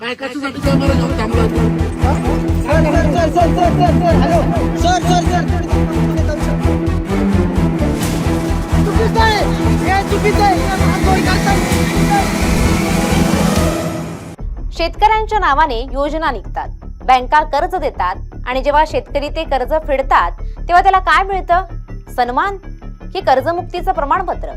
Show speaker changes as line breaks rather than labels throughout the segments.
काय कशासाठी कॅमेरा घेऊन थांबला तू?
शेतकऱ्यांच्या नावाने योजना निघतात, बँका कर्ज देतात आणि जेव्हा शेतकरी ते कर्ज फेडतात तेव्हा त्याला काय मिळतं? सन्मान की कर्जमुक्तीचं प्रमाणपत्र?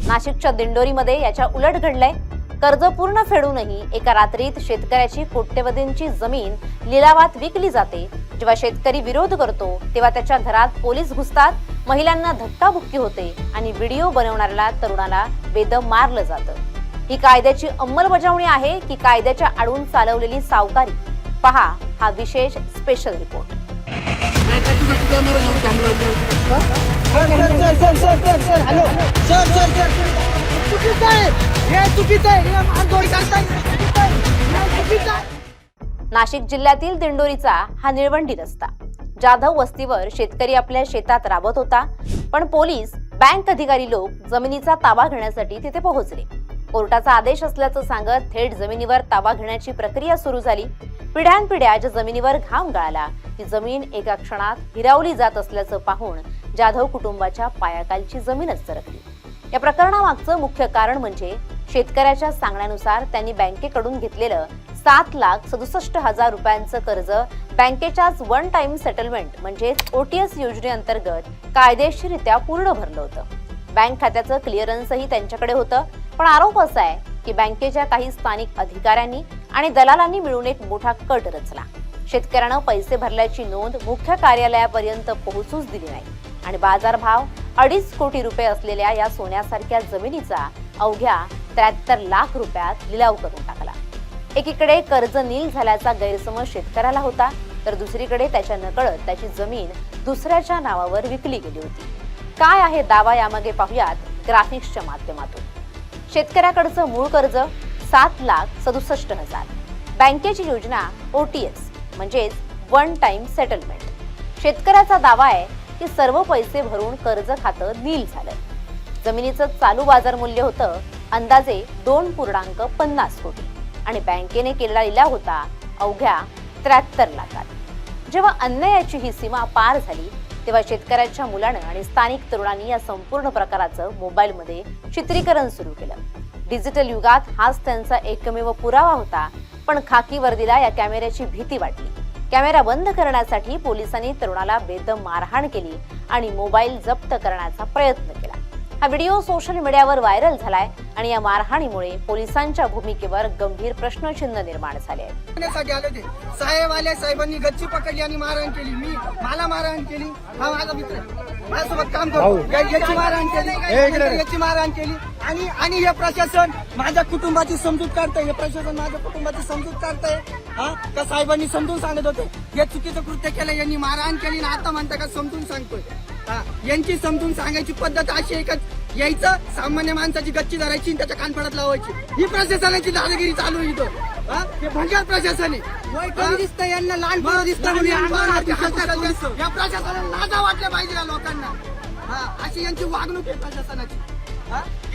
नाशिकच्या दिंडोरीमध्ये याच्या उलट घडलंय. कर्ज पूर्ण फेडूनही एका रात्रीत शेतकऱ्याची कोट्यवधींची जमीन लिलावात विकली जाते. जेव्हा शेतकरी विरोध करतो तेव्हा त्याच्या घरात पोलीस घुसतात, महिलांना धक्काबुक्की होते आणि व्हिडिओ बनवणाऱ्याला तरुणाला बेदम मारलं जातं. ही कायद्याची अंमलबजावणी आहे की कायद्याच्या आडून चालवलेली सावकारी? पहा हा विशेष स्पेशल रिपोर्ट.
काय कशासाठी कॅमेरा घेऊन थांबला तू?
नाशिक जिल्ह्यातील दिंडोरीचा हा निळवंडी रस्ता. जाधव वस्तीवर शेतकरी आपल्या शेतात राबत होता, पण पोलीस, बँक अधिकारी लोक जमिनीचा ताबा घेण्यासाठी तिथे पोहोचले. कोर्टाचा आदेश असल्याचं सांगत थेट जमिनीवर ताबा घेण्याची प्रक्रिया सुरू झाली. पिढ्यानपिढ्या ज्या जमिनीवर घाम गळाला ती जमीन एका क्षणात हिरावली जात असल्याचं पाहून जाधव कुटुंबाच्या पायाखालची जमीनच सरकली. या प्रकरणामागचं मुख्य कारण म्हणजे शेतकऱ्याच्या सांगण्यानुसार त्यांनी बँकेकडून घेतलेलं 7,67,000 रुपयांचं कर्ज बँकेच्याच वन टाइम सेटलमेंट म्हणजेच OTS योजनेअंतर्गत कायदेशीररित्या पूर्ण भरलं होतं. बँक खात्याचं क्लिअरन्सही त्यांच्याकडे होतं, पण आरोप असा आहे की बँकेच्या काही स्थानिक अधिकाऱ्यांनी आणि दलालांनी मिळून एक मोठा कट रचला. शेतकऱ्यानं पैसे भरल्याची नोंद मुख्य कार्यालयापर्यंत पोहोचूच दिली नाही आणि बाजारभाव 2.5 कोटी रुपये असलेल्या या सोन्यासारख्या जमिनीचा अवघ्या 73 लाख रुपयात लिलाव करून टाकला. एकीकडे कर्ज नील झाल्याचा गैरसमज शेतकऱ्याला होता, तर दुसरीकडे त्याच्या नकळत त्याची जमीन दुसऱ्याच्या नावावर विकली गेली होती. काय आहे दावा यामागे पाहूयात ग्राफिक्सच्या माध्यमातून. शेतकऱ्याकडचं मूळ कर्ज 7,67,000. बँकेची योजना OTS म्हणजेच वन टाइम सेटलमेंट. शेतकऱ्याचा दावा आहे की सर्व पैसे भरून कर्ज खातं नील झालं. जमिनीचं चालू बाजार मूल्य होतं अंदाजे 2.50 कोटी आणि बँकेने केलेला लिलाव होता अवघ्या 73 लाखात. जेव्हा अन्यायाची ही सीमा पार झाली तेव्हा शेतकऱ्याच्या मुलानं आणि स्थानिक तरुणांनी या संपूर्ण प्रकाराचं मोबाईलमध्ये चित्रीकरण सुरू केलं. डिजिटल युगात हाच त्यांचा एकमेव पुरावा होता, पण खाकी वर्दीला या कॅमेऱ्याची भीती वाटली. कॅमेरा बंद करण्यासाठी पोलिसांनी तरुणाला बेदम मारहाण केली आणि मोबाईल जप्त करण्याचा प्रयत्न केला. हा व्हिडिओ सोशल मीडियावर व्हायरल झालाय आणि या मारहाणीमुळे पोलिसांच्या भूमिकेवर गंभीर प्रश्नचिन्ह निर्माण झाले आहे.
साहेब आले, साहेबांनी गच्ची पकडली आणि मारहाण केली. मला मारहाण केली. हा माझा मित्र माझ्यासोबत काम करतो. याची मारहाण केली, याची मारहाण केली आणि हे प्रशासन माझ्या कुटुंबाची समजूत काढतंय. हे प्रशासन माझ्या कुटुंबाची समजूत काढतंय. हा त्या साहेबांनी समजून सांगत होते हे चुकीचं कृत्य केलं, यांनी मारहाण केली ना आता म्हणता का समजून सांगतोय. यांची समजून सांगायची पद्धत अशी आहे का यायचं सामान्य माणसाची गच्ची धरायची त्याच्या कानफडात लावायची. ही प्रशासनाची दादागिरी चालू आहे इथं. हे भंगार प्रशासन आहे. दिसतं यांना लहान दिसतं या प्रशासनाला लाजा वाटल्या पाहिजे या लोकांना. अशी यांची वागणूक आहे प्रशासनाची.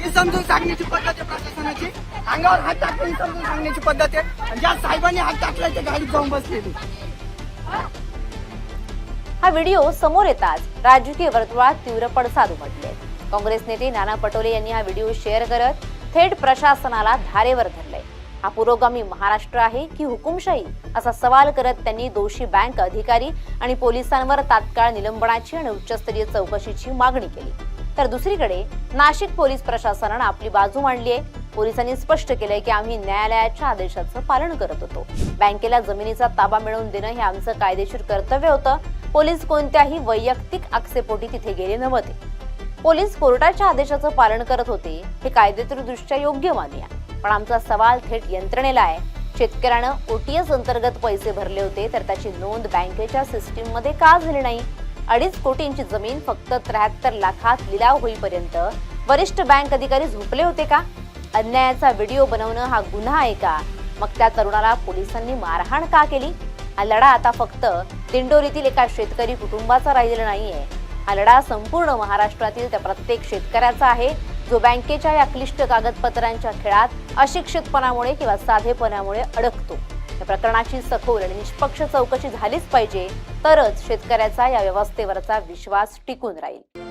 ही समजून सांगण्याची पद्धत आहे प्रशासनाची. अंगावर हात टाकून ही समजून सांगण्याची पद्धत आहे. आणि ज्या साहेबांनी हात टाकला त्या गाडीत जाऊन बसलेली.
हा व्हिडिओ समोर येताच राजकीय वर्तुळात तीव्र पडसाद उमटले. काँग्रेस नेते नाना पटोले यांनी हा व्हिडिओ शेअर करत थेट प्रशासनाला धारेवर धरले. हा पुरोगामी महाराष्ट्र आहे की हुकुमशाही असा सवाल करत त्यांनी दोषी बँक अधिकारी आणि पोलिसांवर तात्काळ निलंबनाची आणि उच्चस्तरीय चौकशीची मागणी केली. तर दुसरीकडे नाशिक पोलीस प्रशासनानं आपली बाजू मांडली आहे. पोलिसांनी स्पष्ट केलंय की आम्ही न्यायालयाच्या आदेशाचं पालन करत होतो. बँकेला जमिनीचा ताबा मिळवून देणं हे आमचं कायदेशीर कर्तव्य होतं. पोलीस कोणत्याही वैयक्तिक आक्षेपोटी तिथे गेले नव्हते. पोलीस कोर्टाच्या आदेशाचं पालन करत होते हे कायदेशीरदृष्ट्या योग्य मानूया, पण आमचा सवाल थेट यंत्रणेला आहे. शेतकऱ्यानं OTS अंतर्गत पैसे भरले होते तर त्याची नोंद बँकेच्या सिस्टीम मध्ये का झाली नाही? 2.5 कोटींची जमीन फक्त 73 लाखात लिलाव होईपर्यंत वरिष्ठ बँक अधिकारी झोपले होते का? अन्यायाचा व्हिडिओ बनवणं हा गुन्हा आहे का? मग त्या तरुणाला पोलिसांनी मारहाण का केली? हा लढा आता फक्त दिंडोरीतील एका शेतकरी कुटुंबाचा राहिलेला नाहीये. हा लढा संपूर्ण महाराष्ट्रातील त्या प्रत्येक शेतकऱ्याचा आहे जो बँकेच्या या क्लिष्ट कागदपत्रांच्या खेळात अशिक्षितपणामुळे किंवा साधेपणामुळे अडकतो। या प्रकरणाची सखोल आणि निष्पक्ष चौकशी झालीच पाहिजे, तरच शेतकऱ्याचा या व्यवस्थेवरचा विश्वास टिकून राहील।